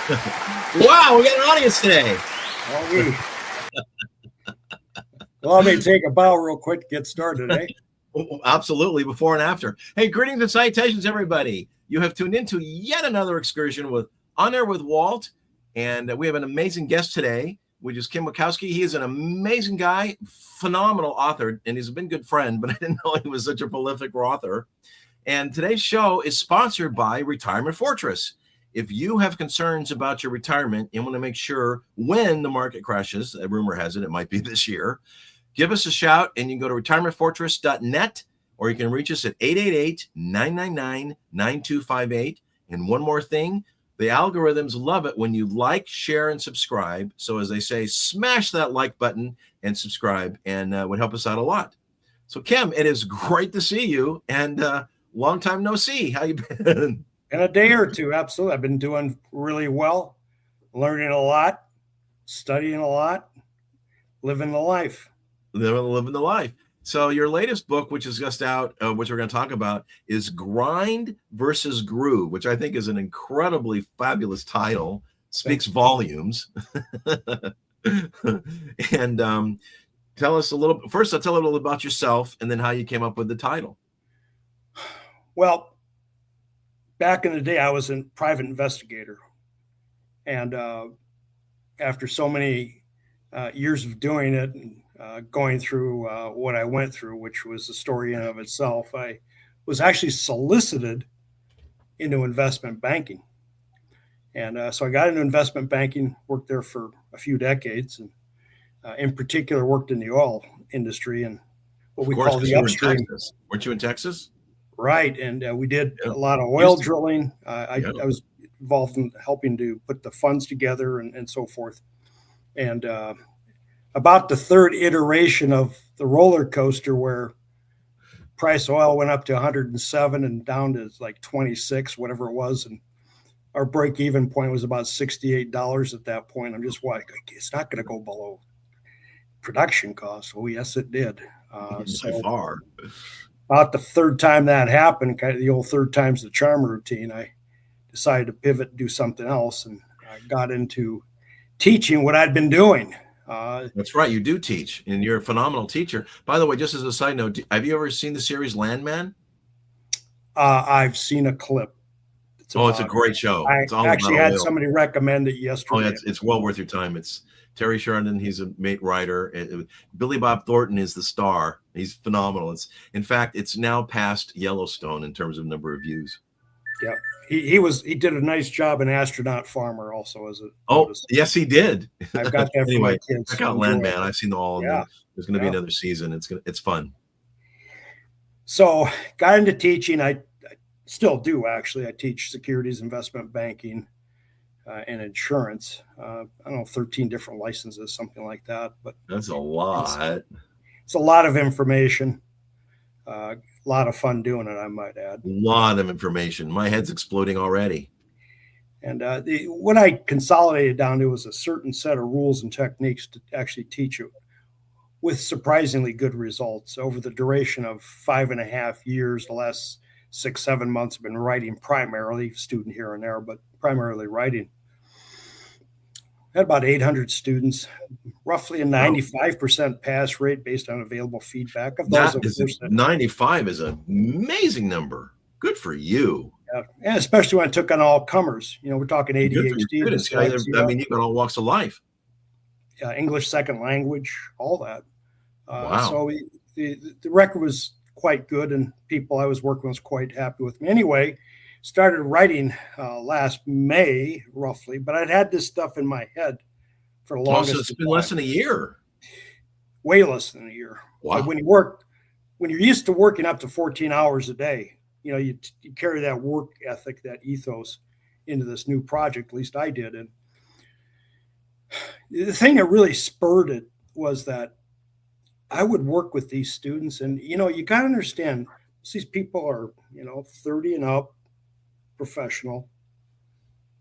Wow, we got an audience today. Allow me to take a bow real quick to get started, eh? Absolutely, before and after. Hey, greetings and salutations, everybody. You have tuned into yet another excursion with On Air with Walt, and we have an amazing guest today, which is Kim Wachowski. He is an amazing guy, phenomenal author, and he's been a good friend, but I didn't know he was such a prolific author. And today's show is sponsored by Retirement Fortress. If you have concerns about your retirement and want to make sure when the market crashes, a rumor has it might be this year, give us a shout, and you can go to retirementfortress.net, or you can reach us at 888-999-9258. And one more thing, the algorithms love it when you like, share, and subscribe. So as they say, smash that like button and subscribe, and would help us out a lot. So Kim, it is great to see you, and long time no see. How you been? In a day or two, absolutely. I've been doing really well, learning a lot, studying a lot, living the life. Living the life. So your latest book, which is just out, which we're going to talk about, is Grind versus Groove, which I think is an incredibly fabulous title. Speaks volumes. And tell us a little. First, I'll tell a little about yourself, and then how you came up with the title. Well, back in the day, I was a private investigator, and after so many years of doing it, and going through what I went through, which was a story in and of itself, I was actually solicited into investment banking. And so I got into investment banking, worked there for a few decades, and in particular worked in the oil industry and what we call the upstream. Weren't you in Texas? Right. And we did a lot of oil drilling. I was involved in helping to put the funds together and so forth. And about the third iteration of the roller coaster, where price of oil went up to 107 and down to like 26, whatever it was. And our break-even point was about $68 at that point. I'm just like, it's not going to go below production costs. Oh, yes, it did. So far. About the third time that happened, kind of the old third time's the charm routine, I decided to pivot and do something else. And I got into teaching what I'd been doing. That's right. You do teach, and you're a phenomenal teacher. By the way, just as a side note, have you ever seen the series Landman? I've seen a clip. It's a great show. I actually had somebody recommend it yesterday. It's well worth your time. It's Terry Sheridan. He's a mate writer. Billy Bob Thornton is the star. He's phenomenal. In fact, it's now past Yellowstone in terms of number of views. Yeah, he did a nice job in Astronaut Farmer also as a. Yes, he did. I've got that for my kids. Check out Landman. I've seen all. Yeah. There's going to be another season. It's fun. So got into teaching. I still do, actually. I teach securities, investment banking, and insurance. I don't know, 13 different licenses, something like that. But that's a lot. It's a lot of information. A lot of fun doing it, I might add. A lot of information. My head's exploding already. And what I consolidated down to was a certain set of rules and techniques to actually teach it with surprisingly good results. Over the duration of 5.5 years, the last 6-7 months, I've been writing primarily, student here and there, but primarily writing. I had about 800 students, roughly a 95% pass rate based on available feedback. Of those, 95 is an amazing number. Good for you. Yeah. And especially when I took on all comers. We're talking ADHD. I mean, you've got all walks of life. English second language, all that. Wow. So the record was quite good, and people I was working with was quite happy with me. Anyway, started writing last May, roughly, but I'd had this stuff in my head for the longest. So it's been less than a year. Way less than a year. Wow. Like when you're used to working up to 14 hours a day, you carry that work ethic, that ethos into this new project. At least I did. And the thing that really spurred it was that I would work with these students, and you got to understand, these people are 30 and up, professional.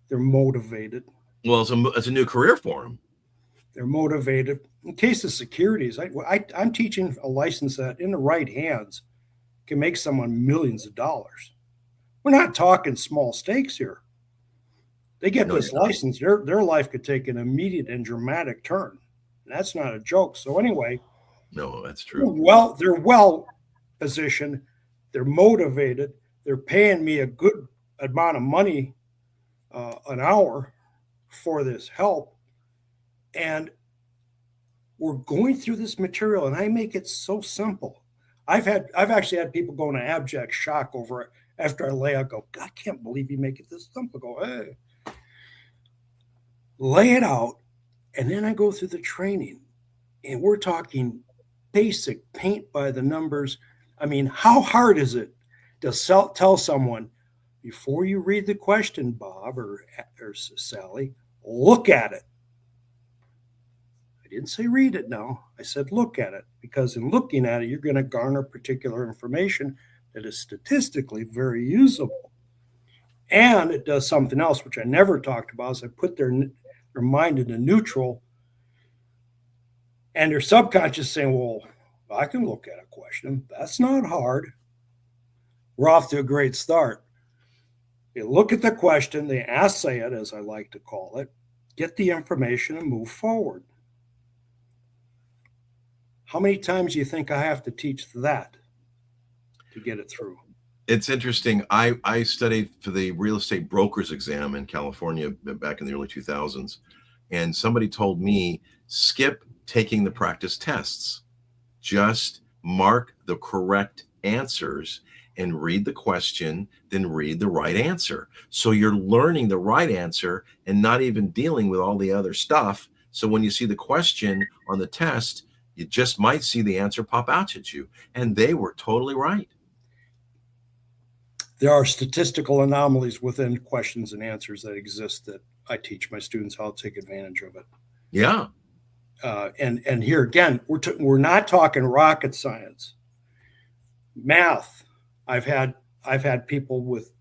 They're motivated. Well, it's a new career for them. They're motivated. In case of securities, I'm teaching a license that in the right hands can make someone millions of dollars. We're not talking small stakes here. They get No, this you're not. license, their life could take an immediate and dramatic turn. And that's not a joke. So anyway, No, that's true. they're well positioned, they're motivated, they're paying me a good amount of money an hour for this help, and we're going through this material, and I make it so simple. I've actually had people go into abject shock over it after I lay out. Go, God, I can't believe you make it this simple. Go, hey, lay it out, and then I go through the training, and we're talking basic paint by the numbers. I mean, how hard is it to tell someone before you read the question, Bob or Sally, look at it. I didn't say read it now. I said look at it, because in looking at it, you're going to garner particular information that is statistically very usable. And it does something else, which I never talked about, is I put their mind into neutral, and their subconscious saying, well, I can look at a question. That's not hard. We're off to a great start. They look at the question, they assay it, as I like to call it, get the information and move forward. How many times do you think I have to teach that to get it through? It's interesting. I studied for the real estate broker's exam in California back in the early 2000s. And somebody told me, skip taking the practice tests. Just mark the correct answers and read the question, then read the right answer. So you're learning the right answer and not even dealing with all the other stuff. So when you see the question on the test, you just might see the answer pop out at you. And they were totally right. There are statistical anomalies within questions and answers that exist that I teach my students how to take advantage of it. Yeah. And here again, we're not talking rocket science. Math. I've had people with,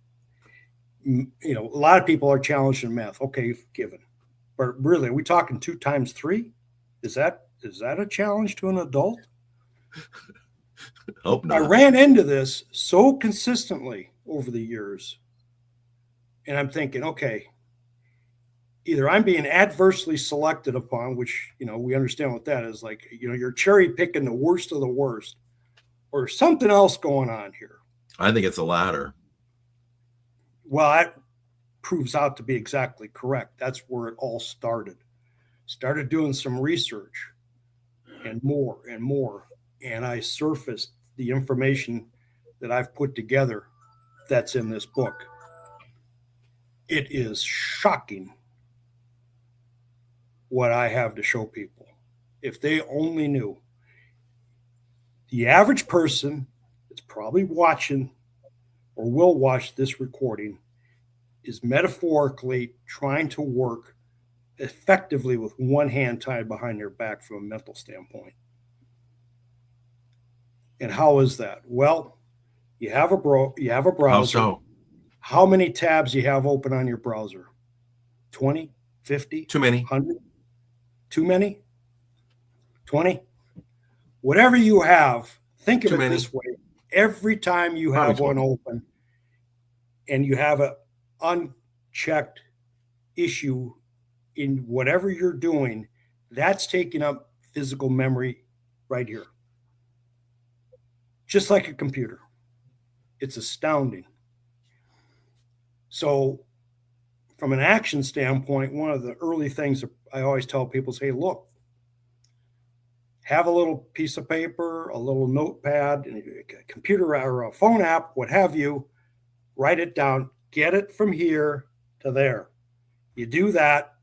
a lot of people are challenged in math. Okay, given, but really, are we talking 2 times 3? Is that a challenge to an adult? Hope not. I ran into this so consistently over the years, and I'm thinking, okay, either I'm being adversely selected upon, which, we understand what that is, like, you're cherry picking the worst of the worst, or something else going on here. I think it's the latter. Well, that proves out to be exactly correct. That's where it all started. Started doing some research and more and more, and I surfaced the information that I've put together that's in this book. It is shocking what I have to show people. If they only knew. The average person that's probably watching or will watch this recording is metaphorically trying to work effectively with one hand tied behind their back from a mental standpoint. And how is that? Well, you have a browser. How so? How many tabs you have open on your browser? 20, 50? Too many. 100? Too many? 20? Whatever you have, think of it this way. Every time you have one open and you have an unchecked issue in whatever you're doing, that's taking up physical memory right here. Just like a computer. It's astounding. So from an action standpoint, one of the early things I always tell people is, hey, look, have a little piece of paper, a little notepad, a computer or a phone app, what have you, write it down, get it from here to there. You do that,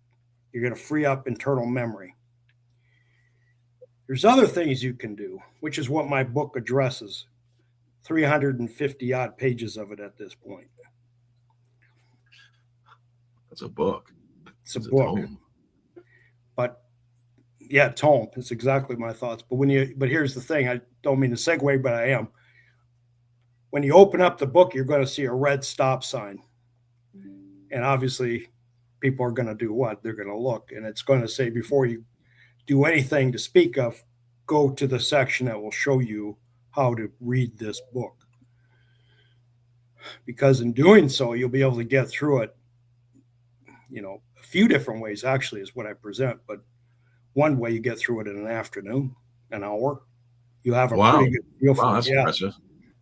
you're going to free up internal memory. There's other things you can do, which is what my book addresses. 350 odd pages of it at this point. That's a book. It's a book. Tome. But yeah, tome. It's exactly my thoughts. But here's the thing. I don't mean to segue, but I am. When you open up the book, you're going to see a red stop sign. And obviously, people are going to do what? They're going to look. And it's going to say, before you do anything to speak of, go to the section that will show you how to read this book. Because in doing so, you'll be able to get through it, a few different ways actually is what I present, but one way you get through it in an afternoon, an hour. You have a Wow. pretty good feel for Wow, it. that's Yeah. impressive.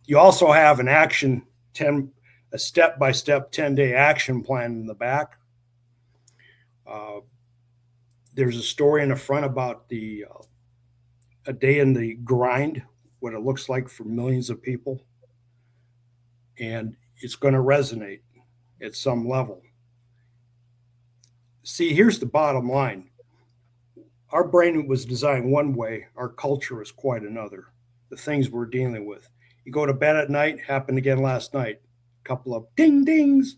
You also have an a step-by-step 10-day action plan in the back. There's a story in the front about a day in the grind, what it looks like for millions of people. And it's going to resonate at some level. See, here's the bottom line. Our brain was designed one way, our culture is quite another. The things we're dealing with. You go to bed at night, happened again last night. A couple of ding dings.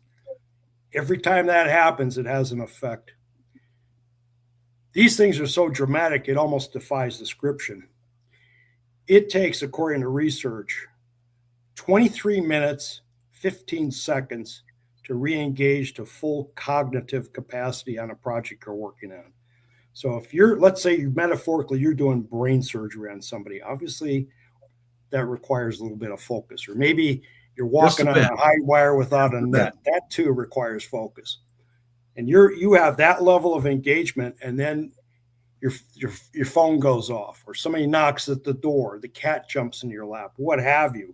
Every time that happens, it has an effect. These things are so dramatic, it almost defies description. It takes, according to research, 23 minutes, 15 seconds to re-engage to full cognitive capacity on a project you're working on. So if let's say metaphorically, you're doing brain surgery on somebody, obviously that requires a little bit of focus. Or maybe you're walking on a high wire without a net. That too requires focus. And you have that level of engagement, and then your phone goes off, or somebody knocks at the door, the cat jumps in your lap, what have you.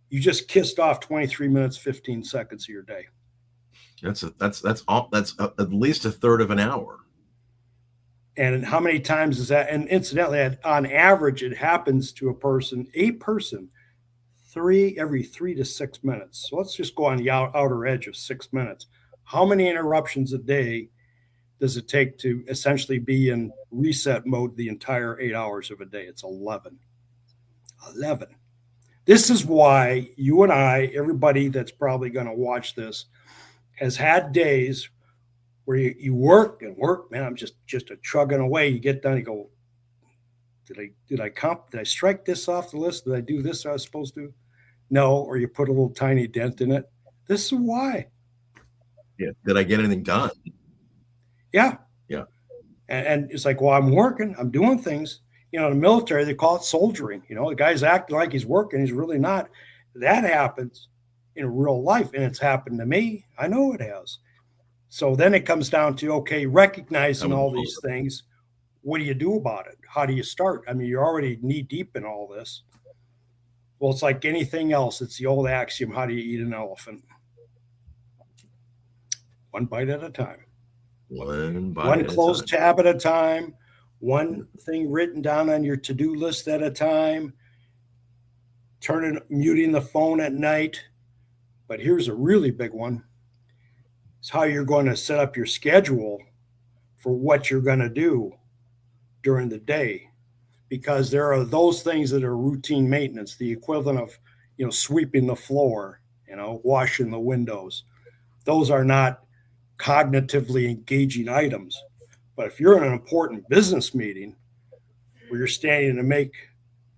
You just kissed off 23 minutes, 15 seconds of your day. That's at least a third of an hour. And how many times is that? And incidentally, on average, it happens to a person every 3 to 6 minutes. So let's just go on the outer edge of 6 minutes. How many interruptions a day does it take to essentially be in reset mode the entire 8 hours of a day? It's 11. 11. This is why you and I, everybody that's probably going to watch this, has had days where you work and work, man, I'm just a chugging away. You get done, you go, did I strike this off the list? Did I do this I was supposed to? No, or you put a little tiny dent in it. This is why. Yeah. Did I get anything done? Yeah. Yeah. And it's like, well, I'm working, I'm doing things. In the military, they call it soldiering. The guy's acting like he's working, he's really not. That happens in real life, and it's happened to me. I know it has. So then it comes down to, okay, recognizing all these things. What do you do about it? How do you start? I mean, you're already knee deep in all this. Well, it's like anything else. It's the old axiom, how do you eat an elephant? One bite at a time. One closed tab at a time. One thing written down on your to-do list at a time. Muting the phone at night. But here's a really big one. It's how you're going to set up your schedule for what you're going to do during the day. Because there are those things that are routine maintenance, the equivalent of, sweeping the floor, washing the windows. Those are not cognitively engaging items. But if you're in an important business meeting where you're standing to make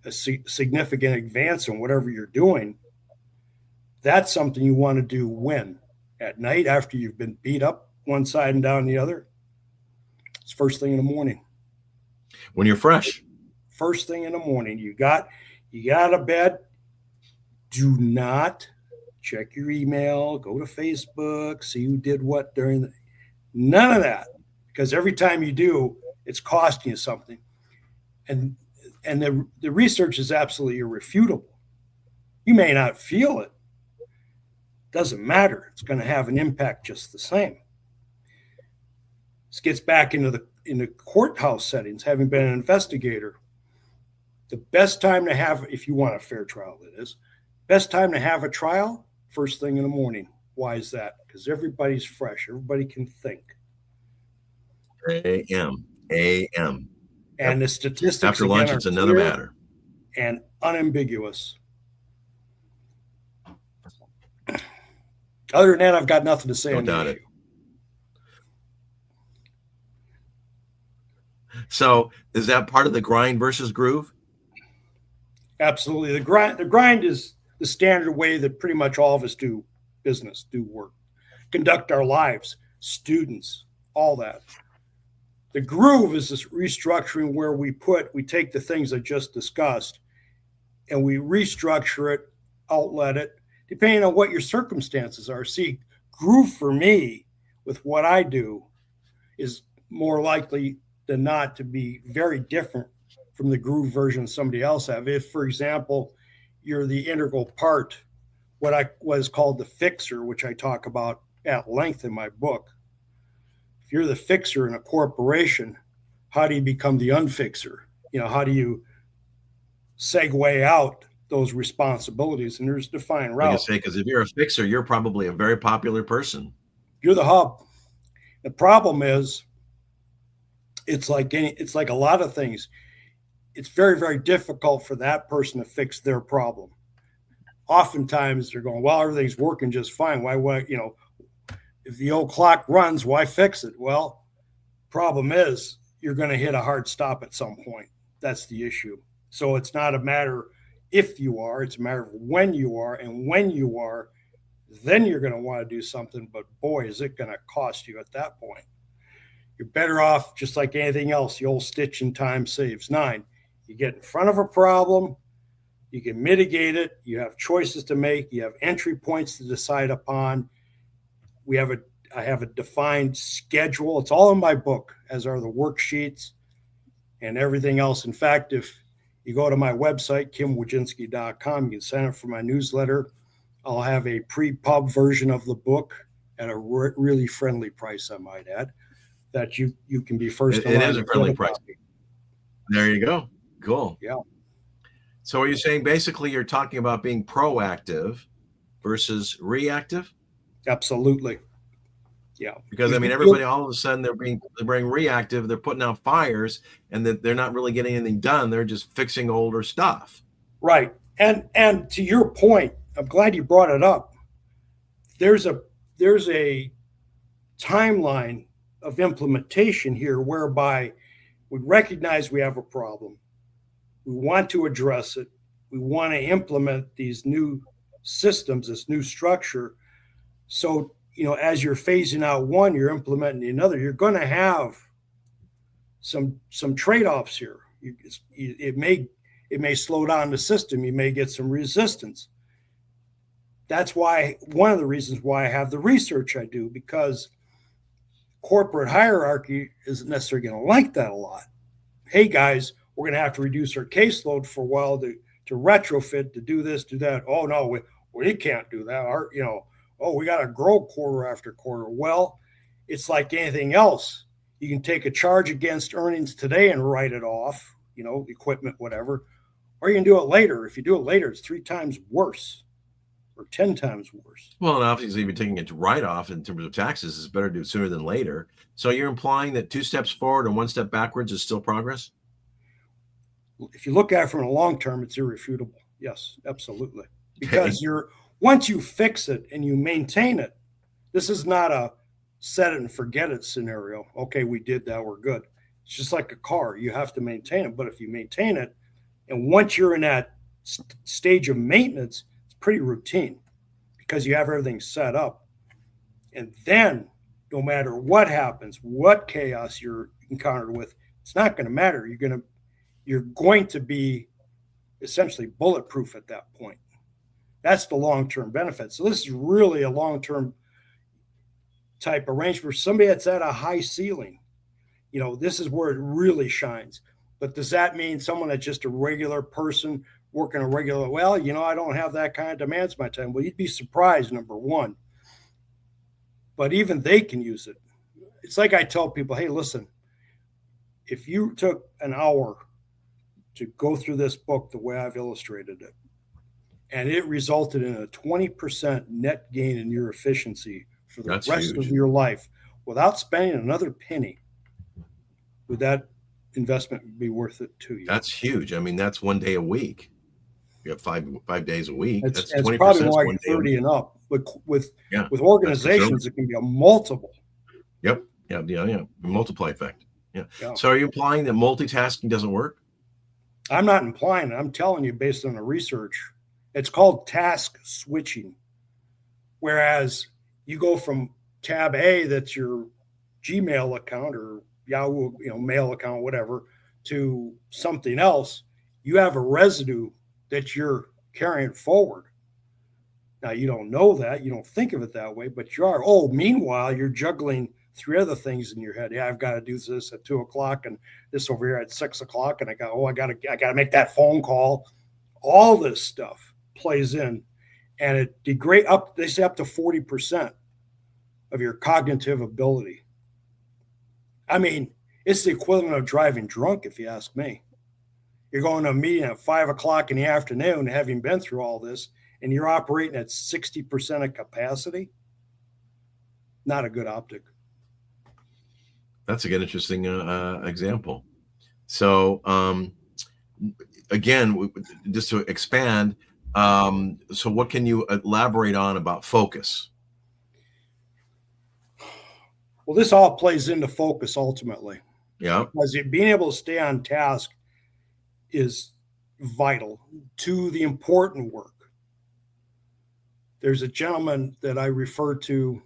a significant advance in whatever you're doing, that's something you want to do when? At night, after you've been beat up one side and down the other? It's first thing in the morning. When you're fresh. First thing in the morning. You got out of bed. Do not check your email, go to Facebook, see who did what none of that. Because every time you do, it's costing you something. And the research is absolutely irrefutable. You may not feel it. Doesn't matter. It's going to have an impact just the same. This gets back into the courthouse settings, having been an investigator. The best time to have, if you want a fair trial, that is, best time to have a trial, first thing in the morning. Why is that? Because everybody's fresh. Everybody can think. A.M. And the statistics after lunch, it's another matter. And unambiguous. Other than that, I've got nothing to say on that issue. So is that part of the grind versus groove? Absolutely. The grind is the standard way that pretty much all of us do business, do work, conduct our lives, students, all that. The groove is this restructuring where we take the things I just discussed and we restructure it, outlet it, depending on what your circumstances are. See, groove for me, with what I do is more likely than not to be very different from the groove version somebody else have. If, for example, you're the integral part, what is called the fixer, which I talk about at length in my book. If you're the fixer in a corporation, how do you become the unfixer? How do you segue out those responsibilities? And there's defined Like I route. say, because if you're a fixer, you're probably a very popular person. You're the hub. The problem is, it's like a lot of things. It's very, very difficult for that person to fix their problem. Oftentimes they're going, well, everything's working just fine. Why, if the old clock runs, why fix it? Well, problem is you're going to hit a hard stop at some point. That's the issue. So it's not a matter if you are, it's a matter of when you are. And when you are, then you're going to want to do something. But boy, is it going to cost you at that point. You're better off, just like anything else, the old stitch in time saves 9. You get in front of a problem, you can mitigate it, you have choices to make, you have entry points to decide upon. I have a defined schedule. It's all in my book, as are the worksheets and everything else. In fact, if you go to my website, kimwojcinski.com, you can sign up for my newsletter. I'll have a pre-pub version of the book at a really friendly price, I might add, that you can be first. It is a friendly price. There you go. Cool. Yeah. So are you saying basically you're talking about being proactive versus reactive? Absolutely. Yeah. Because I mean, everybody all of a sudden they're being reactive. They're putting out fires, and that they're not really getting anything done. They're just fixing older stuff. Right. And to your point, I'm glad you brought it up. There's a timeline of implementation here whereby we recognize we have a problem. We want to address it. We want to implement these new systems, this new structure. So, as you're phasing out one, you're implementing another. You're going to have some trade-offs here. It may slow down the system. You may get some resistance. That's why one of the reasons why I have the research I do, because corporate hierarchy isn't necessarily going to like that a lot. Hey guys, we're going to have to reduce our caseload for a while to retrofit, to do this, do that. Oh no, we can't do that. We got to grow quarter after quarter. Well, it's like anything else. You can take a charge against earnings today and write it off, equipment, whatever, or you can do it later. If you do it later, it's 3 times worse or 10 times worse. Well, and obviously even taking it to write off in terms of taxes is better to do it sooner than later. So you're implying that 2 steps forward and 1 step backwards is still progress? If you look at it from a long term, it's irrefutable. Yes, absolutely. Because once you fix it and you maintain it, this is not a set it and forget it scenario. Okay, we did that, we're good. It's just like a car. You have to maintain it. But if you maintain it, and once you're in that stage of maintenance, it's pretty routine because you have everything set up. And then no matter what happens, what chaos you're encountered with, it's not going to matter. You're going to be essentially bulletproof at that point. That's the long-term benefit. So this is really a long-term type arrangement for somebody that's at a high ceiling. This is where it really shines. But does that mean someone that's just a regular person working a regular, I don't have that kind of demands my time. Well, you'd be surprised, number one. But even they can use it. It's like I tell people, hey, listen, if you took an hour to go through this book the way I've illustrated it, and it resulted in a 20% net gain in your efficiency for the rest of your life without spending another penny, would that investment be worth it to you? That's huge. I mean, that's 1 day a week. You have five days a week. That's 20%. Probably more like 30 and up. But with organizations, it can be a multiple. Yep. Yeah. Multiply effect. Yeah. So are you implying that multitasking doesn't work? I'm not implying it. I'm telling you based on the research. It's called task switching. Whereas you go from tab A, that's your Gmail account or Yahoo, mail account, whatever, to something else, you have a residue that you're carrying forward. Now, you don't know that. You don't think of it that way, but you are. Oh, meanwhile, you're juggling 3 other things in your head. Yeah, I've got to do this at 2 o'clock and this over here at 6 o'clock. And I got to make that phone call. All this stuff plays in, and it degrade up. They say up to 40% of your cognitive ability. I mean, it's the equivalent of driving drunk, if you ask me. You're going to a meeting at 5 o'clock in the afternoon, having been through all this, and you're operating at 60% of capacity. Not a good optic. That's a good, interesting example. So, again, just to expand, so what can you elaborate on about focus? Well, this all plays into focus ultimately. Yeah. Because being able to stay on task is vital to the important work. There's a gentleman that I refer to.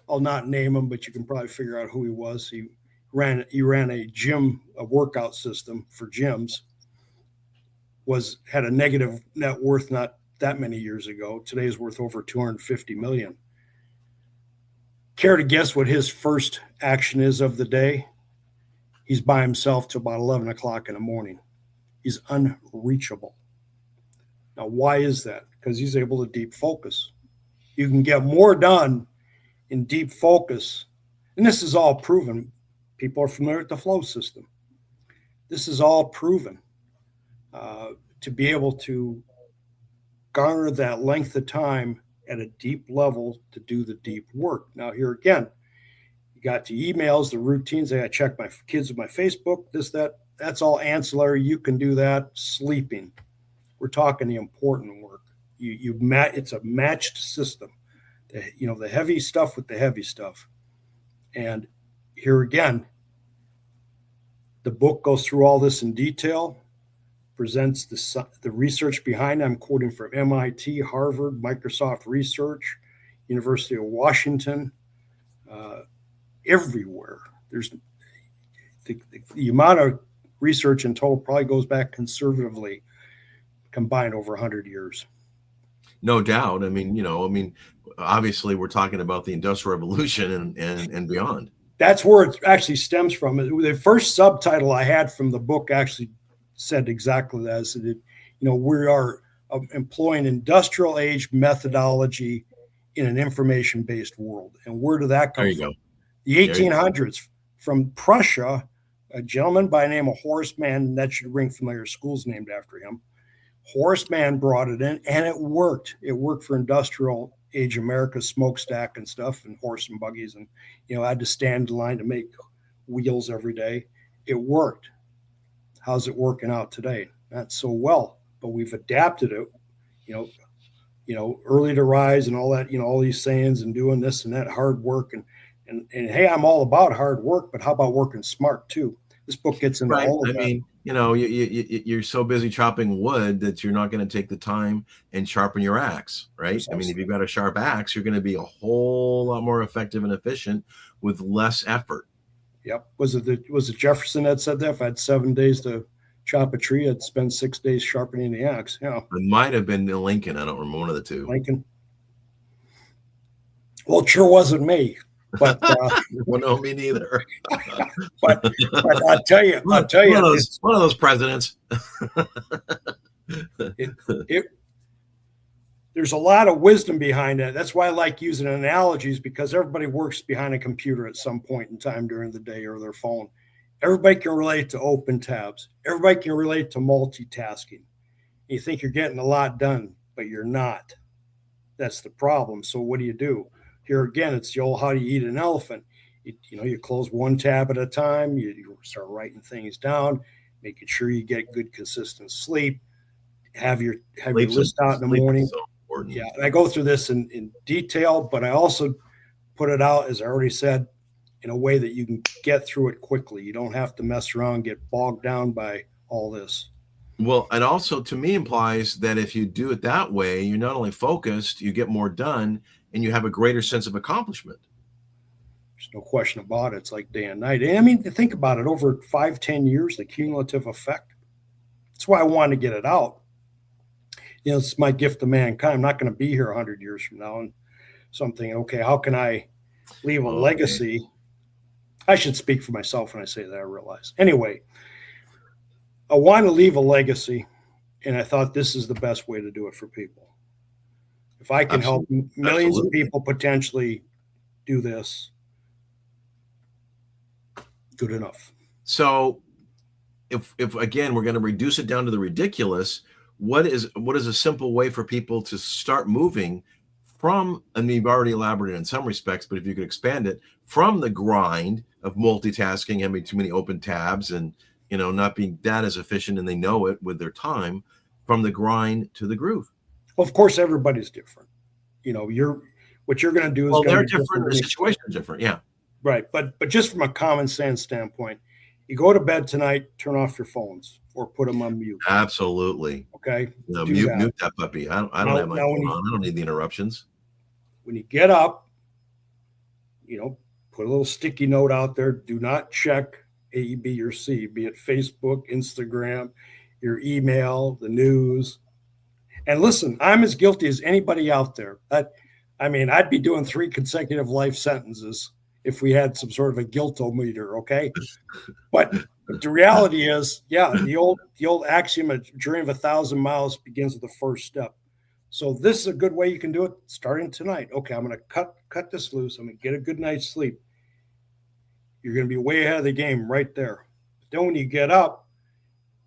I'll not name him, but you can probably figure out who he was. He ran a gym, a workout system for gyms. Had a negative net worth not that many years ago. Today is worth over 250 million. Care to guess what his first action is of the day? He's by himself till about 11 o'clock in the morning. He's unreachable. Now, why is that? Because he's able to deep focus. You can get more done in deep focus. And this is all proven. People are familiar with the flow system. This is all proven to be able to garner that length of time at a deep level to do the deep work. Now, here again, you got the emails, the routines. I got to check my kids with my Facebook, this, that. That's all ancillary. You can do that. Sleeping. We're talking the important work. It's a matched system. The heavy stuff with the heavy stuff. And here again, the book goes through all this in detail, presents the research behind it. I'm quoting from MIT, Harvard, Microsoft Research, University of Washington, everywhere. There's the amount of research in total probably goes back conservatively combined over 100 years. No doubt. I mean, obviously we're talking about the Industrial Revolution and beyond. That's where it actually stems from. The first subtitle I had from the book actually said exactly that. So that, we are employing industrial age methodology in an information-based world. And where did that come there you from? Go. The 1800s, from Prussia, a gentleman by the name of Horace Mann, that should ring familiar, schools named after him. Horace Mann brought it in, and it worked. It worked for industrial age America, smokestack and stuff, and horse and buggies, and I had to stand in line to make wheels every day. It worked. How's it working out today? Not so well, but we've adapted it. Early to rise and all that. All these sayings and doing this and that, hard work and hey, I'm all about hard work, but how about working smart too? This book gets into all of that. I mean, you're so busy chopping wood that you're not going to take the time and sharpen your axe, right? Precisely. I mean, if you've got a sharp axe, you're going to be a whole lot more effective and efficient with less effort. Yep. Was it Jefferson that said that? If I had 7 days to chop a tree, I'd spend 6 days sharpening the axe. Yeah. It might have been Lincoln. I don't remember, one of the two. Lincoln. Well, it sure wasn't me. But well, no, me neither. but I'll tell you, one of those presidents. There's a lot of wisdom behind that. That's why I like using analogies, because everybody works behind a computer at some point in time during the day or their phone. Everybody can relate to open tabs. Everybody can relate to multitasking. You think you're getting a lot done, but you're not. That's the problem. So what do? Here again, it's the old how do you eat an elephant? You close one tab at a time. You start writing things down, making sure you get good, consistent sleep. Have your list out in the morning. So yeah, and I go through this in detail, but I also put it out, as I already said, in a way that you can get through it quickly. You don't have to mess around, get bogged down by all this. Well, it also, to me, implies that if you do it that way, you're not only focused, you get more done, and you have a greater sense of accomplishment. There's no question about it. It's like day and night. And I mean, think about it, over 5-10 years, the cumulative effect. That's why I wanted to get it out. it's my gift to mankind. I'm not going to be here 100 years from now. And something, okay, how can I leave a legacy? I should speak for myself when I say that, I realize. Anyway, I want to leave a legacy, and I thought this is the best way to do it for people. If I can help millions of people potentially do this, good enough. So if again, we're going to reduce it down to the ridiculous, what is a simple way for people to start moving from, and you've already elaborated in some respects, but if you could expand it, from the grind of multitasking, having too many open tabs and, not being that as efficient, and they know it with their time, from the grind to the groove? Well, of course, everybody's different. What you're going to do is they're different. The situation is different. Yeah. Right. But just from a common sense standpoint, you go to bed tonight, turn off your phones or put them on mute. Absolutely. Okay. Mute that puppy. I don't have my phone on. I don't need the interruptions. When you get up, put a little sticky note out there. Do not check A, B, or C, be it Facebook, Instagram, your email, the news. And listen, I'm as guilty as anybody out there. I'd be doing 3 consecutive life sentences if we had some sort of a guilt-o-meter, okay? But the reality is, the old axiom, a journey of 1,000 miles begins with the first step. So this is a good way you can do it starting tonight. Okay, I'm going to cut this loose. I'm going to get a good night's sleep. You're going to be way ahead of the game right there. Then when you get up,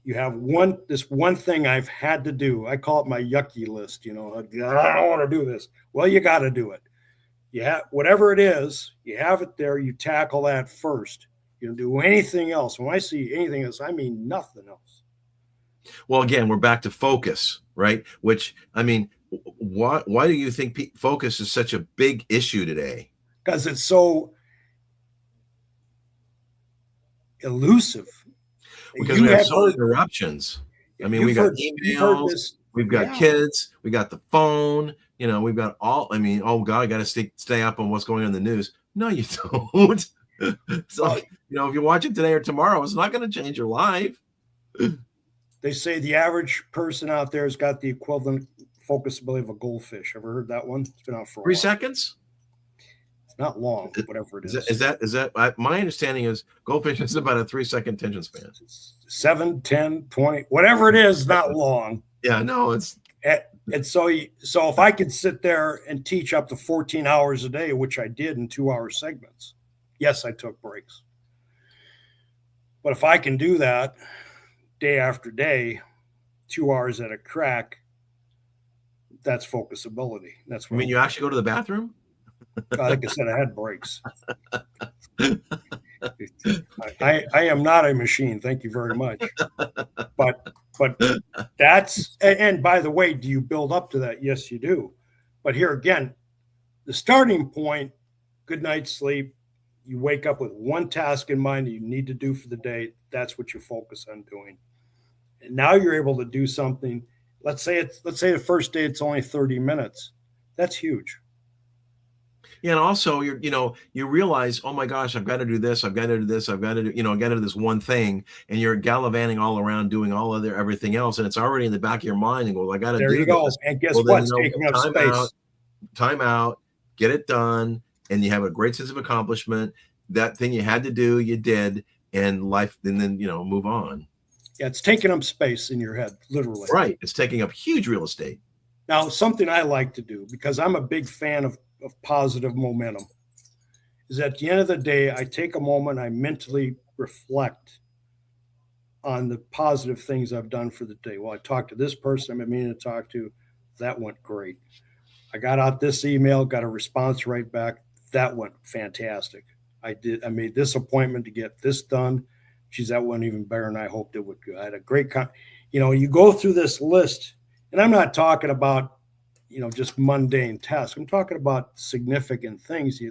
you have this one thing I've had to do. I call it my yucky list. I don't want to do this. Well, you got to do it. Whatever it is, you have it there. You tackle that first. You don't do anything else. When I see anything else, I mean nothing else. Well, again, we're back to focus, right? Which, why do you think focus is such a big issue today? Because it's so elusive. Because we have so many interruptions. We got emails, we've got kids, we got the phone, we've got all, oh God, I got to stay up on what's going on in the news. No, you don't. So, if you watch it today or tomorrow, it's not going to change your life. They say the average person out there has got the equivalent focus ability of a goldfish. Ever heard that one? It's been out for a 3 while. seconds? It's not long, whatever it is. Is that my understanding is goldfish is about a 3-second attention span. 7, 10, 20, whatever it is, not long. Yeah, no, it's. And so if I could sit there and teach up to 14 hours a day, which I did in 2-hour segments, yes, I took breaks. But if I can do that day after day, 2 hours at a crack, that's focusability. That's what you actually go to the bathroom? Like I said, I had breaks. I am not a machine. Thank you very much. But that's, and by the way, do you build up to that? Yes, you do. But here again, the starting point, good night's sleep. You wake up with one task in mind that you need to do for the day. That's what you focus on doing. And now you're able to do something. Let's say the first day it's only 30 minutes. That's huge. Yeah, and also you realize, oh my gosh, I've got to do this, I've got to do this, I've got to do, I got to do this one thing, and you're gallivanting all around doing everything else, and it's already in the back of your mind, and I got to do this. There you go. And guess what? It's taking up space. Time out, get it done, and you have a great sense of accomplishment. That thing you had to do, you did, and life, and then move on. Yeah, it's taking up space in your head, literally. Right. It's taking up huge real estate. Now, something I like to do, because I'm a big fan of positive momentum, is at the end of the day, I take a moment, I mentally reflect on the positive things I've done for the day. Well, I talked to this person I've been meaning to talk to. That went great. I got out this email, got a response right back. That went fantastic. I made this appointment to get this done. Geez, that went even better than I hoped it would go. I had a great you go through this list, and I'm not talking about just mundane tasks. I'm talking about significant things.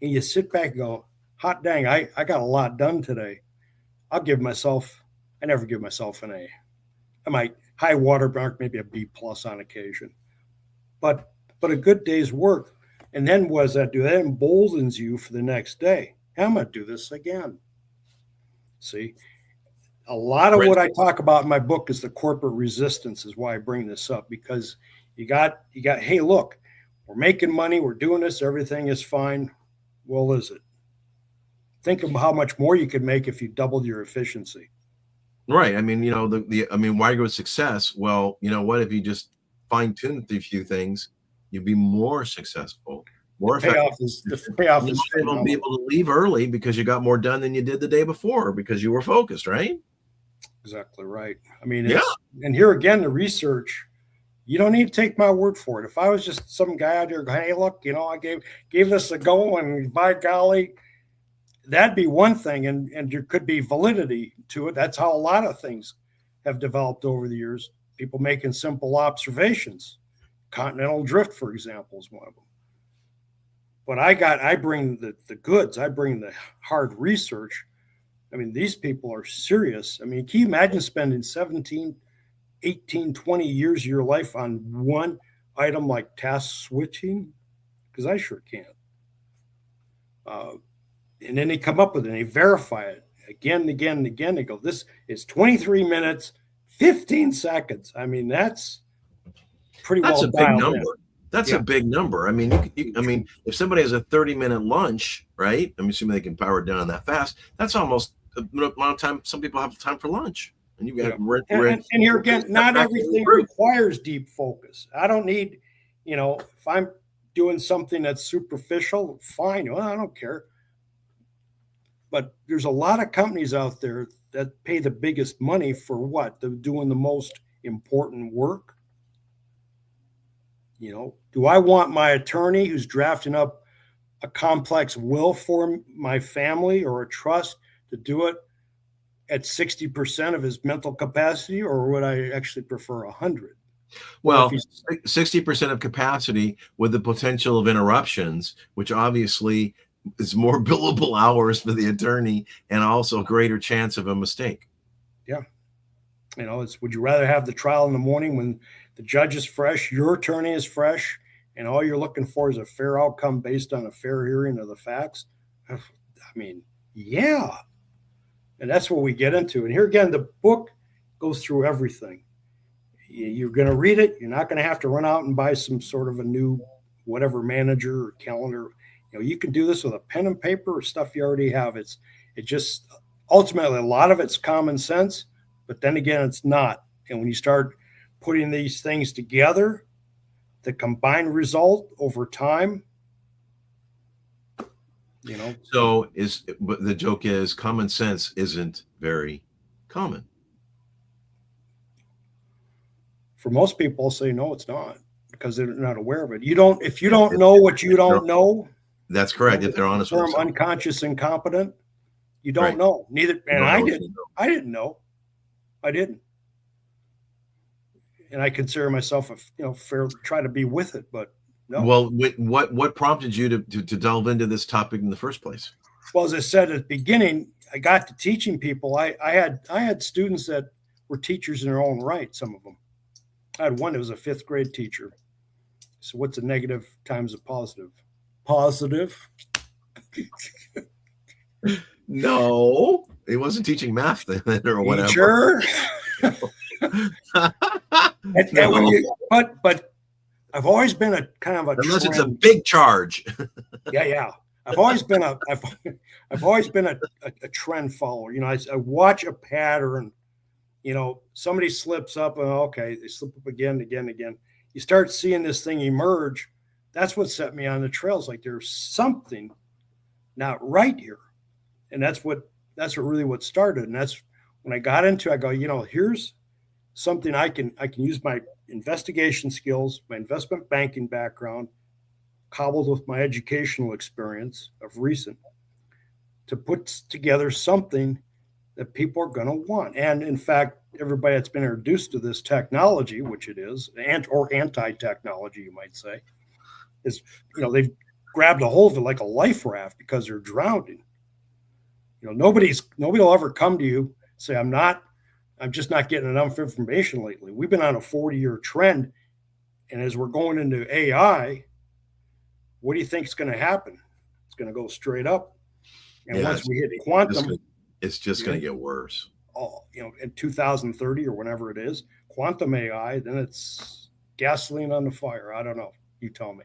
You sit back and go, hot dang, I got a lot done today. I never give myself an A. I might high water mark, maybe a B+ on occasion. But a good day's work. And then what does that do? That emboldens you for the next day. I'm going to do this again. See? a lot of what I talk about in my book is the corporate resistance, is why I bring this up, because you got, hey, look, we're making money, we're doing this, everything is fine. Well, is it? Think of how much more you could make if you doubled your efficiency. Right. I mean, you know, why go with success? Well, you know what? If you just fine tune a few things, you'd be more successful, more effective. The payoff is you won't be able to leave early because you got more done than you did the day before because you were focused, right? Exactly right. I mean, and here again, the research, you don't need to take my word for it. If I was just some guy out there going, hey, look, you know, I gave this a go, and by golly, that'd be one thing, and there could be validity to it. That's how a lot of things have developed over the years. People making simple observations. Continental drift, for example, is one of them. But I bring the goods. I bring the hard research. I mean, these people are serious. I mean, can you imagine spending 17, 18, 20 years of your life on one item like task switching? Because I sure can't. And then they come up with it and they verify it again and again and again. They go, this is 23 minutes, 15 seconds. I mean, that's pretty well a big number. That's a big number. I mean, I mean, if somebody has a 30-minute lunch, right? I'm assuming they can power it down that fast. That's almost the amount of time some people have time for lunch. And you got and here again, not everything requires deep focus. I don't need, you know, if I'm doing something that's superficial, fine. Well, I don't care. But there's a lot of companies out there that pay the biggest money for what? They're doing the most important work. You know, do I want my attorney who's drafting up a complex will for my family or a trust to do it at 60% of his mental capacity, or would I actually prefer 100? Well, 60% of capacity with the potential of interruptions, which obviously is more billable hours for the attorney and also greater chance of a mistake. Yeah. You know, would you rather have the trial in the morning when the judge is fresh, your attorney is fresh, and all you're looking for is a fair outcome based on a fair hearing of the facts? I mean, yeah. And that's what we get into. And here again, the book goes through everything. You're going to read it. You're not going to have to run out and buy some sort of a new whatever manager or calendar. You know, you can do this with a pen and paper or stuff you already have. It just ultimately, a lot of it's common sense, but then again, it's not. And when you start putting these things together, the combined result over time, you know. So but the joke is common sense isn't very common. For most people, I'll say no, it's not, because they're not aware of it. If you don't know what you don't know. That's correct. If they're honest with themselves. Unconscious incompetent, you don't know. Neither, and I didn't. I didn't know. I didn't. And I consider myself try to be with it, but no. Well, what prompted you to delve into this topic in the first place? Well, as I said at the beginning, I got to teaching people. I had students that were teachers in their own right. Some of them. I had one that was a 5th grade teacher. So what's a negative times a positive? Positive. No, he wasn't teaching math then or whatever. Sure. But I've always been a kind of a unless trend. It's a big charge. Yeah. I've always been a trend follower. You know, I watch a pattern. You know, somebody slips up and okay, they slip up again. You start seeing this thing emerge. That's what set me on the trails. Like there's something not right here. And that's what really what started. And that's when I got into, I go, you know, here's something I can use my investigation skills, my investment banking background, cobbled with my educational experience of recent, to put together something that people are going to want. And in fact, everybody that's been introduced to this technology, which it is, or anti-technology, you might say, is, you know, they've grabbed a hold of it like a life raft because they're drowning. You know, nobody will ever come to you and say, I'm just not getting enough information lately. We've been on a 40-year trend. And as we're going into AI, what do you think is going to happen? It's going to go straight up. And once we hit quantum, it's just going to get worse. in 2030 or whenever it is, quantum AI, then it's gasoline on the fire. I don't know. You tell me.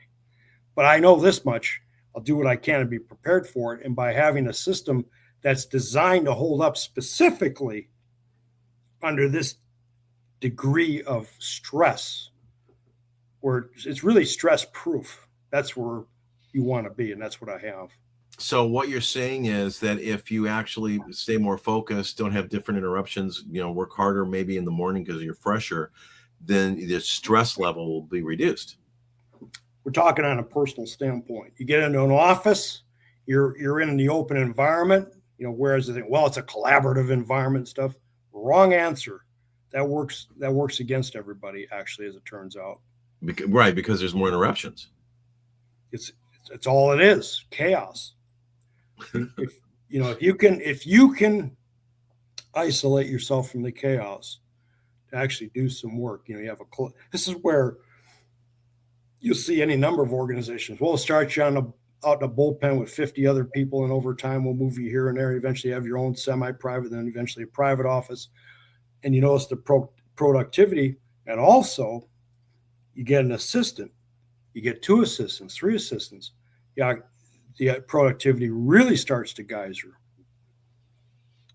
But I know this much. I'll do what I can to be prepared for it. And by having a system that's designed to hold up specifically under this degree of stress, where it's really stress proof, that's where you want to be. And that's what I have. So what you're saying is that if you actually stay more focused, don't have different interruptions, work harder maybe in the morning because you're fresher, then the stress level will be reduced. We're talking on a personal standpoint. You get into an office, you're in the open environment, whereas they think, well, it's a collaborative environment stuff. Wrong answer. That works against everybody, actually, as it turns out. Because there's more interruptions. It's all it is, chaos. If you can isolate yourself from the chaos to actually do some work, you have this is where you'll see any number of organizations. We'll start you out in a bullpen with 50 other people, and over time we'll move you here and there. Eventually have your own semi-private, then eventually a private office. And you notice the productivity, and also you get an assistant, you get 2 assistants, 3 assistants. Yeah, the productivity really starts to geyser.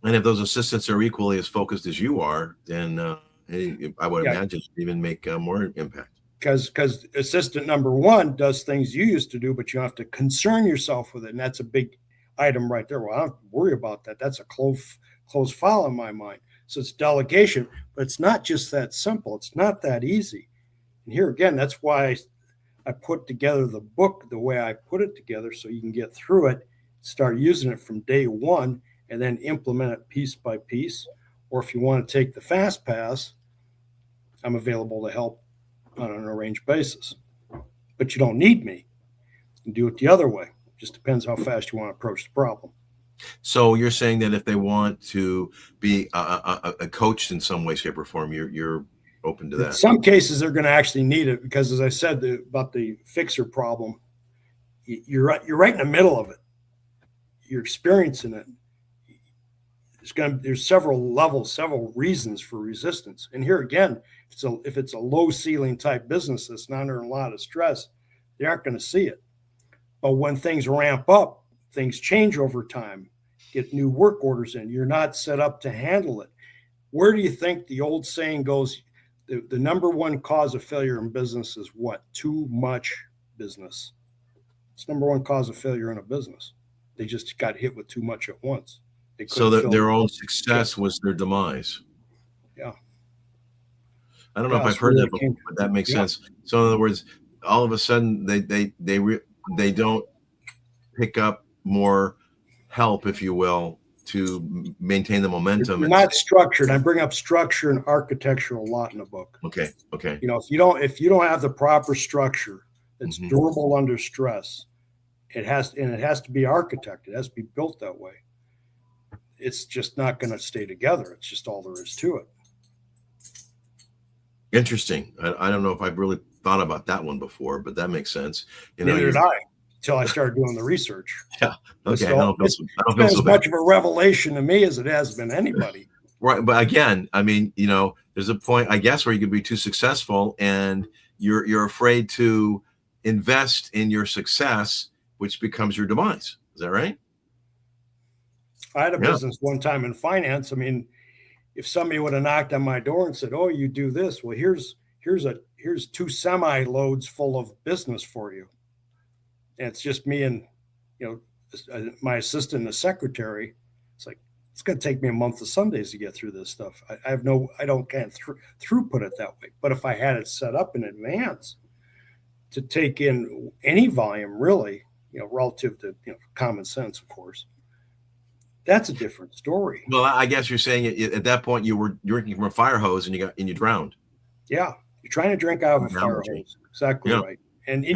And if those assistants are equally as focused as you are, then I would imagine it even make more impact. Because assistant number 1 does things you used to do, but you have to concern yourself with it. And that's a big item right there. Well, I don't have to worry about that. That's a closed file in my mind. So it's delegation, but it's not just that simple. It's not that easy. And here again, that's why I put together the book the way I put it together, so you can get through it, start using it from day one, and then implement it piece by piece. Or if you want to take the fast pass, I'm available to help on an arranged basis. But you don't need me. You can do it the other way. It just depends how fast you want to approach the problem. So you're saying that if they want to be a coached in some way, shape, or form, you're open to that? In some cases, they're going to actually need it because, as I said about the fixer problem, you're right in the middle of it. You're experiencing it. There's several levels, several reasons for resistance. And here again, if it's a low ceiling type business that's not under a lot of stress, they aren't going to see it. But when things ramp up, things change over time, get new work orders in, you're not set up to handle it. Where do you think the old saying goes? The number one cause of failure in business is what? Too much business. It's number one cause of failure in a business. They just got hit with too much at once. So their own success was their demise. Yeah. I don't know if I've heard that before, but that makes sense. So in other words, all of a sudden they don't pick up more help, if you will, to maintain the momentum. It's not structured. I bring up structure and architecture a lot in the book. Okay. If you don't have the proper structure that's durable under stress, it has to be architected. It has to be built that way. It's just not going to stay together. It's just all there is to it. Interesting. I don't know if I've really thought about that one before, but that makes sense. Neither did I until I started doing the research. Yeah. Okay. It's been as much of a revelation to me as it has been anybody. Right. But again, I mean, there's a point, I guess, where you could be too successful and you're afraid to invest in your success, which becomes your demise. Is that right? I had a business one time in finance. I mean, if somebody would have knocked on my door and said, "Oh, you do this. Well, here's 2 semi loads full of business for you." And it's just me and, my assistant and the secretary. It's like, it's going to take me a month of Sundays to get through this stuff. I can't throughput it that way. But if I had it set up in advance to take in any volume, really, relative to, common sense, of course, that's a different story. Well, I guess you're saying at that point you were drinking from a fire hose and you drowned. Yeah, you're trying to drink out of a fire hose. Exactly right. And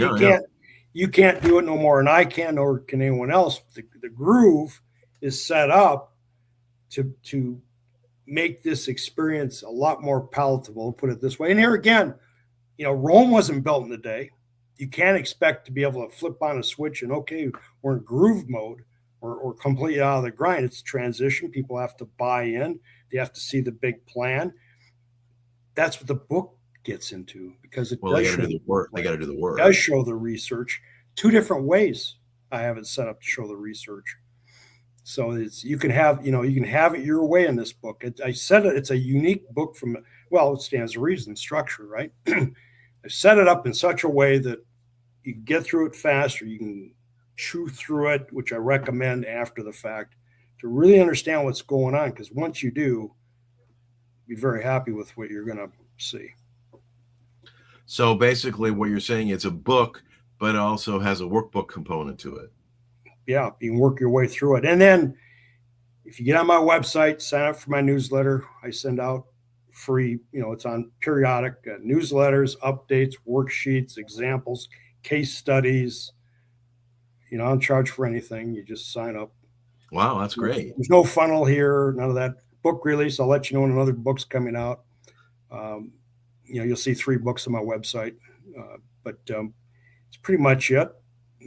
you can't do it no more than I can, nor can anyone else. The groove is set up to make this experience a lot more palatable, put it this way. And here again, Rome wasn't built in a day. You can't expect to be able to flip on a switch and, okay, we're in groove mode. or completely out of the grind. It's transition. People have to buy in. They have to see the big plan. That's what the book gets into, because it They does got to show do the work. They got to do the it work. does show the research. 2 different ways I have it set up to show the research. So you can have it your way in this book. I said it's a unique book it stands to reason, structure, right? I set it up in such a way that you can get through it fast, or you can chew through it, which I recommend after the fact, to really understand what's going on. Because once you do, be very happy with what you're going to see. So basically what you're saying, it's a book, but it also has a workbook component to it. Yeah, you can work your way through it. And then if you get on my website, sign up for my newsletter. I send out free, it's on periodic newsletters, updates, worksheets, examples, case studies. I don't charge for anything. You just sign up. Wow, that's great. There's no funnel here, none of that. Book release, I'll let you know when another book's coming out. You'll see 3 books on my website, but it's pretty much it.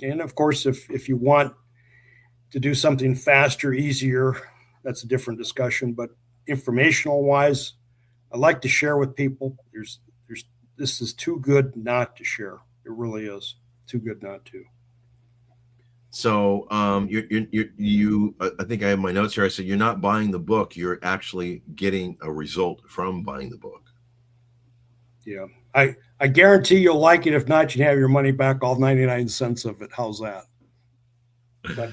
And of course, if you want to do something faster, easier, that's a different discussion. But informational wise, I like to share with people. This is too good not to share. It really is too good not to. So you I think I have my notes here. I said you're not buying the book. You're actually getting a result from buying the book. Yeah. I guarantee you'll like it. If not, you can have your money back, all 99 cents of it. How's that? But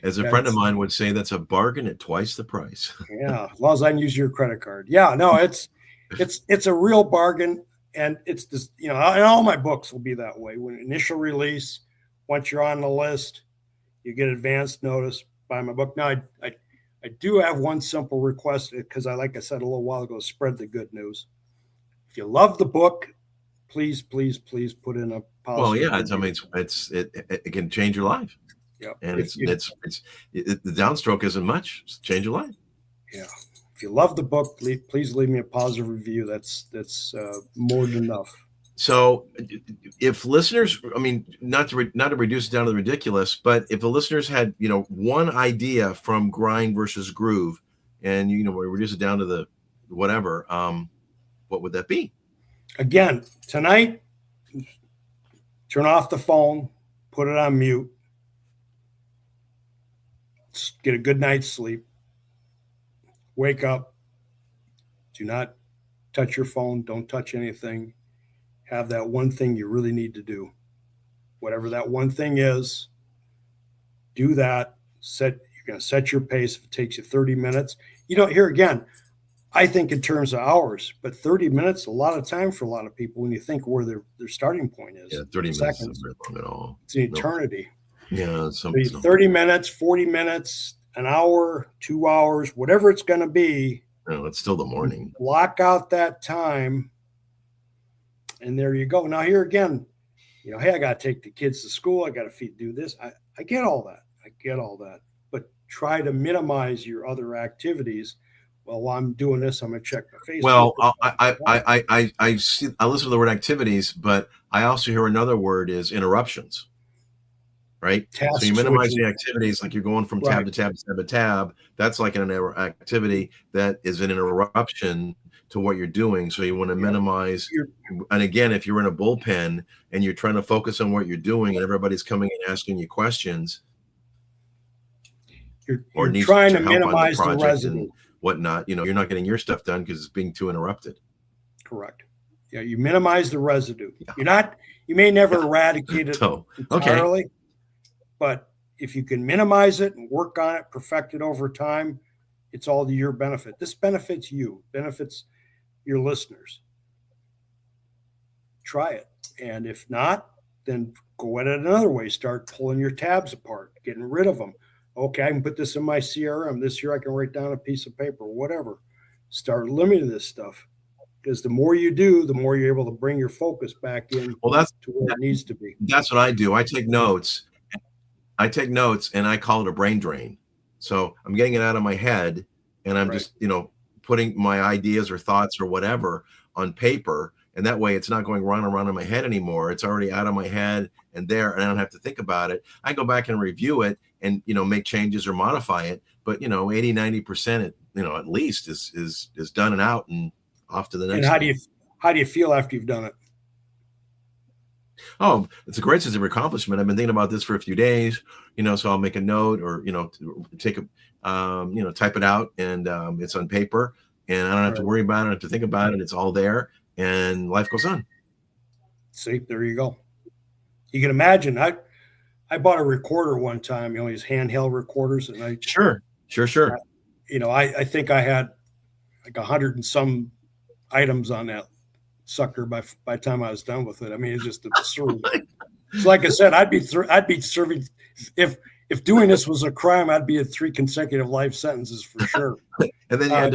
as a friend of mine would say, that's a bargain at twice the price. Yeah, as long as I can use your credit card. Yeah, no, it's a real bargain, and it's just, and all my books will be that way. When initial release, once you're on the list, you get advance notice. Buy my book. Now, I do have one simple request, because like I said a little while ago, spread the good news. If you love the book, please put in a positive. Well, yeah, it can change your life. Yeah, and the downstroke isn't much. Just change your life. Yeah, if you love the book, please leave me a positive review. That's more than enough. So, if listeners, not to reduce it down to the ridiculous, but if the listeners had one idea from Grind versus Groove, and we reduce it down to the whatever, what would that be? Again, tonight, turn off the phone, put it on mute, get a good night's sleep, wake up, do not touch your phone, don't touch anything, have that one thing you really need to do. Whatever that one thing is, do that. You're going to set your pace. If it takes you 30 minutes, here again, I think in terms of hours, but 30 minutes, a lot of time for a lot of people when you think where their starting point is. Yeah, 30 minutes isn't very long at all. It's an eternity. Yeah, 30 minutes, 40 minutes, an hour, 2 hours, whatever it's going to be. No, it's still the morning. Block out that time, and there you go. Now here again, hey, I got to take the kids to school. I got to do this. I get all that. But try to minimize your other activities. Well, while I'm doing this, I'm going to check my Facebook. Well, I listen to the word activities, but I also hear another word is interruptions, right? Task so you minimize switching. the activities, like you're going from tab to tab to tab to tab. That's like an activity that is an interruption to what you're doing. So you want to minimize. And again, if you're in a bullpen and you're trying to focus on what you're doing and everybody's coming and asking you questions, you're trying to minimize the residue. Whatnot, you're not getting your stuff done because it's being too interrupted. Correct. Yeah, you minimize the residue. Yeah. You may never eradicate it entirely, but if you can minimize it and work on it, perfect it over time, it's all to your benefit. This benefits you, benefits your listeners. Try it. And if not, then go at it another way. Start pulling your tabs apart, getting rid of them. Okay, I can put this in my CRM. This year I can write down a piece of paper, whatever. Start limiting this stuff, because the more you do, the more you're able to bring your focus back in to where it needs to be. That's what I do. I take notes and I call it a brain drain. So I'm getting it out of my head and I'm just, putting my ideas or thoughts or whatever on paper. And that way it's not going round and round in my head anymore. It's already out of my head and there, and I don't have to think about it. I go back and review it and, make changes or modify it. But, 80, 90%, at least is done and out and off to the next. And how do you feel after you've done it? Oh, it's a great sense of accomplishment. I've been thinking about this for a few days, so I'll make a note or, take a, type it out, and it's on paper, and I don't have to worry about it. I don't have to think about it. It's all there, and life goes on. See, there you go. You can imagine. I bought a recorder one time, these handheld recorders, and Sure. I think I had like 100 and some items on that sucker by the time I was done with it. I mean, it's just absurd. So like I said, I'd be serving, if doing this was a crime, I'd be at 3 consecutive life sentences for sure. And then you had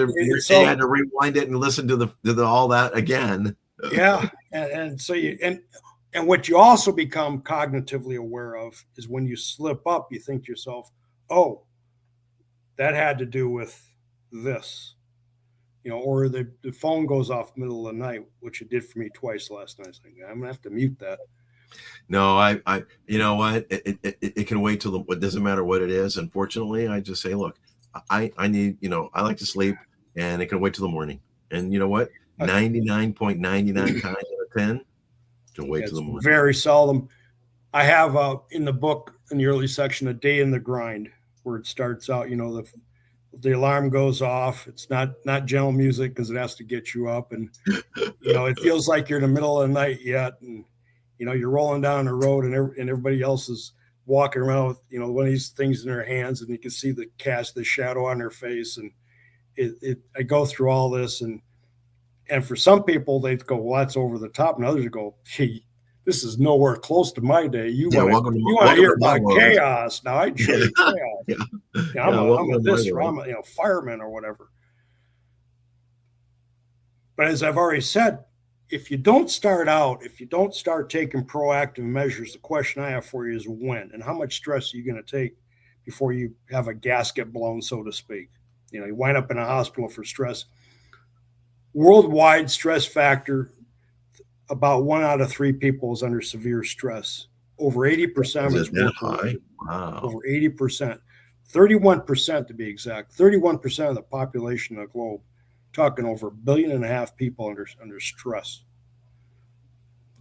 to rewind it and listen to the all that again. Yeah, and so and what you also become cognitively aware of is when you slip up, you think to yourself, "Oh, that had to do with this." Or the phone goes off middle of the night, which it did for me twice last night. I'm gonna have to mute that. No, I you know what? It can wait till it doesn't matter what it is. Unfortunately, I just say, look, I need, I like to sleep, and it can wait till the morning. And you know what? 99.99 times out of 10 can wait till the morning. Very seldom. I have in the book in the early section, A Day in the Grind, where it starts out, the alarm goes off. It's not gentle music because it has to get you up, and it feels like you're in the middle of the night yet, and you're rolling down the road, and everybody else is walking around with one of these things in their hands, and you can see the shadow on their face, and I go through all this, and for some people they go, well, that's over the top, and others go, gee, this is nowhere close to my day. You want to hear about chaos? Now I show you chaos. I'm a this, or I'm a fireman or whatever. But as I've already said, if you don't start taking proactive measures, the question I have for you is when and how much stress are you going to take before you have a gasket blown, so to speak. You wind up in a hospital for stress. Worldwide stress factor, about 1 out of 3 people is under severe stress. Over 80% is that high. Wow. Over 80%, 31% to be exact. 31% of the population of the globe, talking over 1.5 billion people under stress.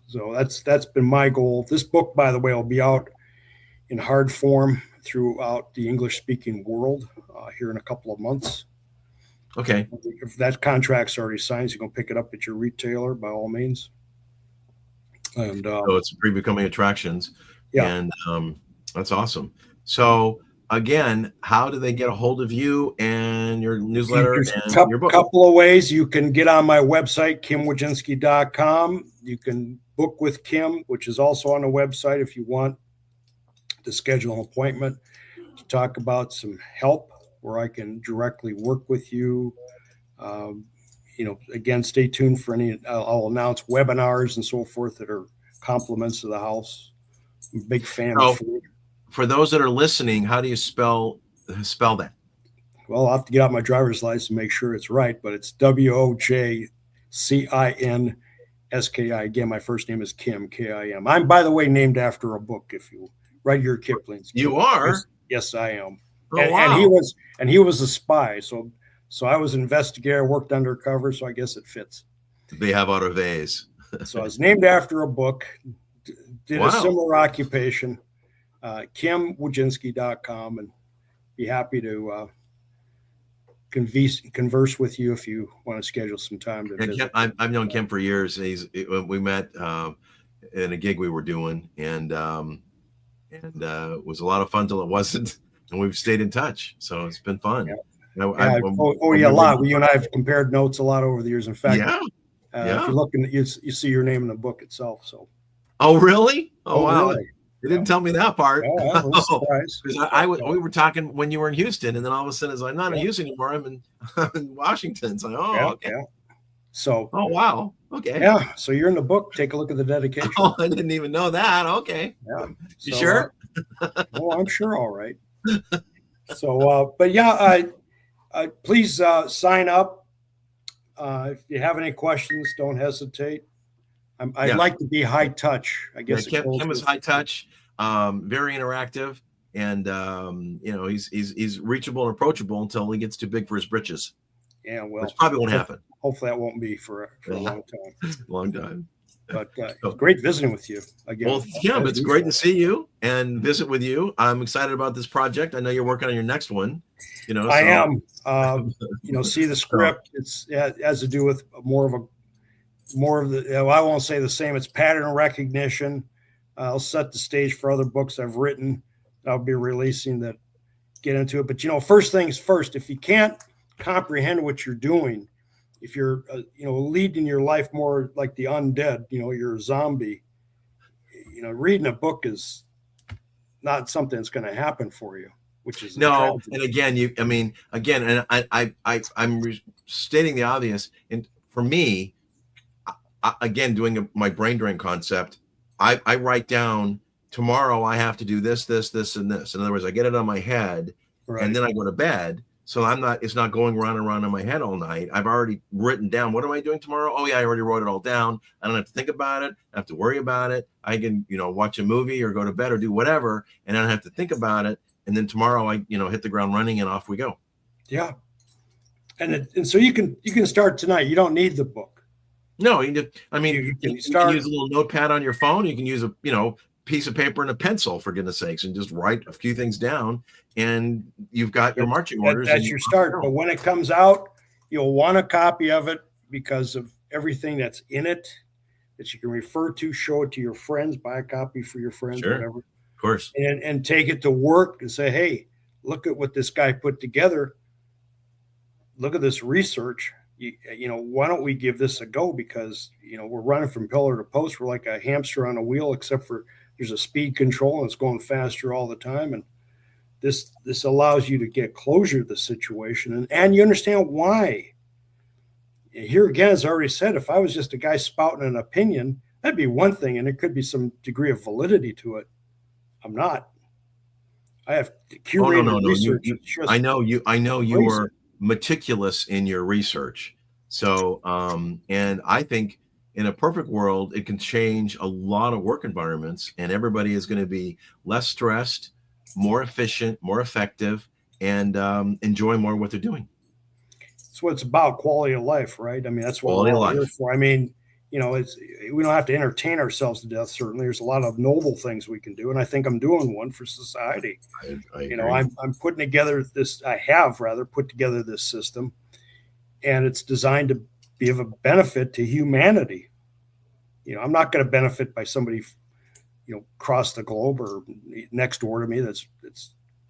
So that's been my goal. This book, by the way, will be out in hard form throughout the English-speaking world here in a couple of months. Okay. If that contract's already signed, so you can pick it up at your retailer by all means. And so it's pre-becoming attractions. Yeah. And that's awesome. So again, how do they get a hold of you and your newsletter and your book? A couple of ways. You can get on my website, kimwojcinski.com. You can book with Kim, which is also on the website if you want to schedule an appointment to talk about some help where I can directly work with you. Again, stay tuned for I'll announce webinars and so forth that are compliments to the house. I'm a big fan of food. For those that are listening, how do you spell that? Well, I'll have to get out my driver's license and make sure it's right, but it's WOJCINSKI. Again, my first name is Kim, Kim. I'm, by the way, named after a book, if you Rudyard Kipling's. You are? Yes, I am. Oh, wow. And he was a spy, so I was an investigator, worked undercover, so I guess it fits. They have autovays. So I was named after a book, did a similar occupation, kimwojcinski.com, and be happy to converse with you if you want to schedule some time to visit. I've known Kim for years. We met in a gig we were doing, and it was a lot of fun till it wasn't, and we've stayed in touch. So it's been fun. Yeah. A lot. You and I have compared notes a lot over the years. In fact, if you're looking, you see your name in the book itself. So. Oh, really? Oh, wow. Really? You didn't tell me that part. Yeah, I was surprised. We were talking when you were in Houston, and then all of a sudden, I'm not in Houston anymore. I'm in Washington. So, okay. Yeah. So. Oh, wow. Okay. Yeah. So you're in the book. Take a look at the dedication. Oh, I didn't even know that. Okay. Yeah. You sure? I'm sure. All right. So, but yeah, please sign up. If you have any questions, don't hesitate. I'd Yeah. like to be high touch. I Yeah, guess Kim is high touch, very interactive, and he's reachable and approachable until he gets too big for his britches, yeah. which Well, probably won't happen. hopefully that won't be for a Yeah. long time. Long time. But it's great visiting with you again. Well, Kim, it's great to see you and visit with you. I'm excited about this project. I know you're working on your next one. I am. See the script. It has to do with more of the. Well, I won't say the same. It's pattern recognition. I'll set the stage for other books I've written. I'll be releasing that get into it. But first things first. If you can't comprehend what you're doing, if you're leading your life more like the undead, you're a zombie. Reading a book is not something that's going to happen for you, which is no. And again, and I'm stating the obvious. And for me, again, doing my brain drain concept, I write down tomorrow I have to do this, this, this, and this. In other words, I get it on my head, right, and then I go to bed. So it's not going round and round in my head all night. I've already written down, what am I doing tomorrow? Oh yeah, I already wrote it all down. I don't have to think about it. I have to worry about it. I can, watch a movie or go to bed or do whatever, and I don't have to think about it. And then tomorrow I, hit the ground running and off we go. Yeah. And so you can start tonight. You don't need the book. No, you can use a little notepad on your phone. You can use a, piece of paper and a pencil, for goodness sakes, and just write a few things down, and you've got your marching orders. That's your start. But when it comes out, you'll want a copy of it because of everything that's in it that you can refer to, show it to your friends, buy a copy for your friends, whatever. Of course. And take it to work and say, hey, look at what this guy put together. Look at this research. Why don't we give this a go? Because, we're running from pillar to post. We're like a hamster on a wheel, except for there's a speed control and it's going faster all the time. And this allows you to get closure to the situation and you understand why. Here again, as I already said, if I was just a guy spouting an opinion, that'd be one thing. And there could be some degree of validity to it. I'm not. I have curated research. I know you are meticulous in your research. So, and I think in a perfect world, it can change a lot of work environments, and everybody is going to be less stressed, more efficient, more effective, and enjoy more what they're doing. That's what it's about, quality of life, right? I mean, that's what we're all here for. I mean, we don't have to entertain ourselves to death. Certainly, there's a lot of noble things we can do, and I think I'm doing one for society. I'm putting together I have put together this system, and it's designed to be of a benefit to humanity. I'm not going to benefit by somebody, across the globe or next door to me that's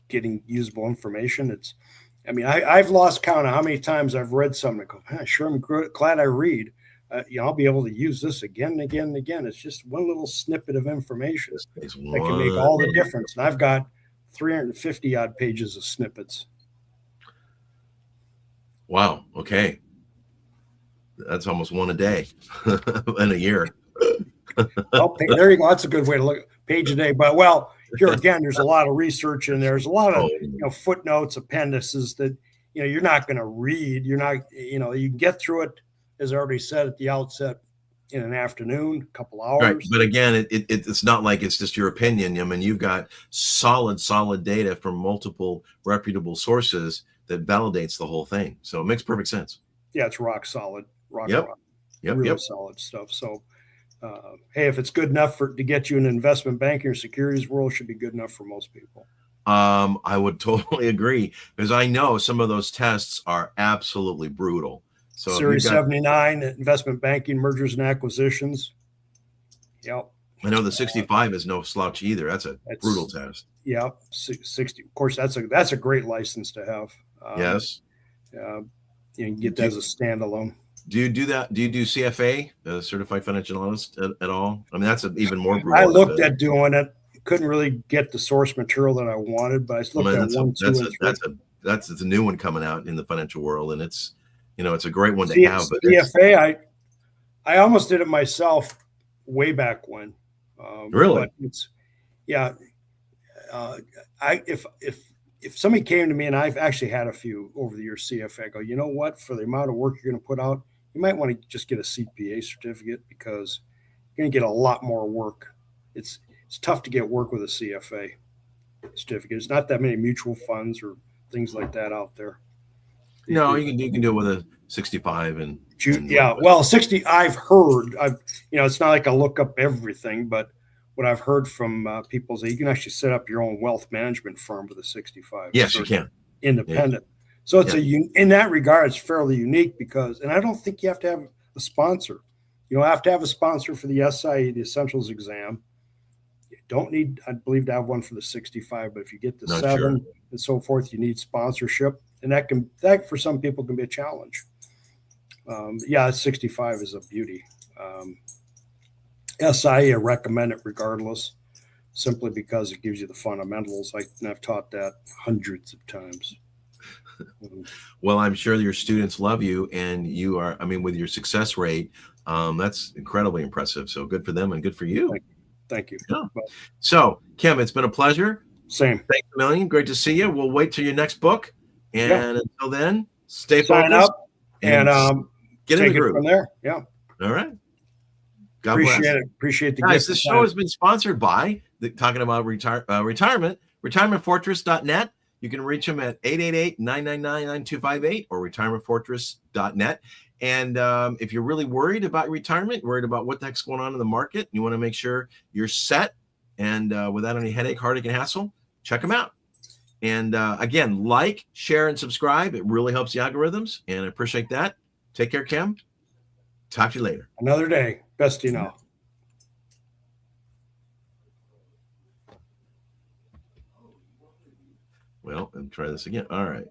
getting usable information. I've lost count of how many times I've read something and go, sure, I'm glad I read. I'll be able to use this again and again and again. It's just one little snippet of information that can make all the difference. And I've got 350 odd pages of snippets. Wow. Okay. That's almost one a day in a year. Well, there you go. That's a good way to look at page a day. But here again, there's a lot of research and there's a lot of footnotes, appendices that you're not going to read. You're not, you can get through it, as I already said at the outset, in an afternoon, a couple hours. Right. But again, it's not like it's just your opinion. I mean, you've got solid data from multiple reputable sources that validates the whole thing. So it makes perfect sense. Yeah, it's rock solid. Rock. Yep. Solid stuff. So, hey, if it's good enough to get you an investment banking or securities world, it should be good enough for most people. I would totally agree, because I know some of those tests are absolutely brutal. So Series 79, investment banking, mergers and acquisitions. Yep. I know the 65 is no slouch either. That's brutal test. Yeah, 60. Of course, that's a great license to have. Yes. You can get that as a standalone. Do you do that? Do you do CFA, Certified Financial Analyst, at all? I mean, that's even more brutal. I looked at doing it. Couldn't really get the source material that I wanted, but I looked at one, two, and three. That's a new one coming out in the financial world, and it's a great one to have. But CFA, I almost did it myself way back when. Really? But if somebody came to me, and I've actually had a few over the years, CFA, I go, you know what? For the amount of work you're going to put out, you might want to just get a CPA certificate, because going to get a lot more work. It's tough to get work with a CFA certificate. There's not that many mutual funds or things like that out there. No, you can do it with a 65 and yeah. Well, 60. I've heard. It's not like I look up everything, but what I've heard from people is that you can actually set up your own wealth management firm with a 65. Yes, you can. Independent. Yeah. So it's in that regard, it's fairly unique because, and I don't think you have to have a sponsor. You don't have to have a sponsor for the SIE, the Essentials exam. You don't need, I believe, to have one for the 65. But if you get the 7 and so forth, you need sponsorship, and that for some people can be a challenge. 65 is a beauty. SIE, I recommend it regardless, simply because it gives you the fundamentals. And I've taught that hundreds of times. Well, I'm sure your students love you, and you are, with your success rate, that's incredibly impressive. So good for them and good for you. Thank you. Yeah. So, Kim, it's been a pleasure. Same. Thanks a million. Great to see you. We'll wait till your next book. And until then, stay focused. Sign up and get in the group. From there. Yeah. All right. God Appreciate bless. it. Appreciate the guys. This show has been sponsored by talking about retirement, retirementfortress.net. You can reach them at 888-999-9258 or retirementfortress.net. And if you're really worried about retirement, worried about what the heck's going on in the market, you want to make sure you're set and without any headache, heartache, and hassle, check them out. And again, like, share, and subscribe. It really helps the algorithms, and I appreciate that. Take care, Kim. Talk to you later. Another day. Best you know. Well, and try this again. All right.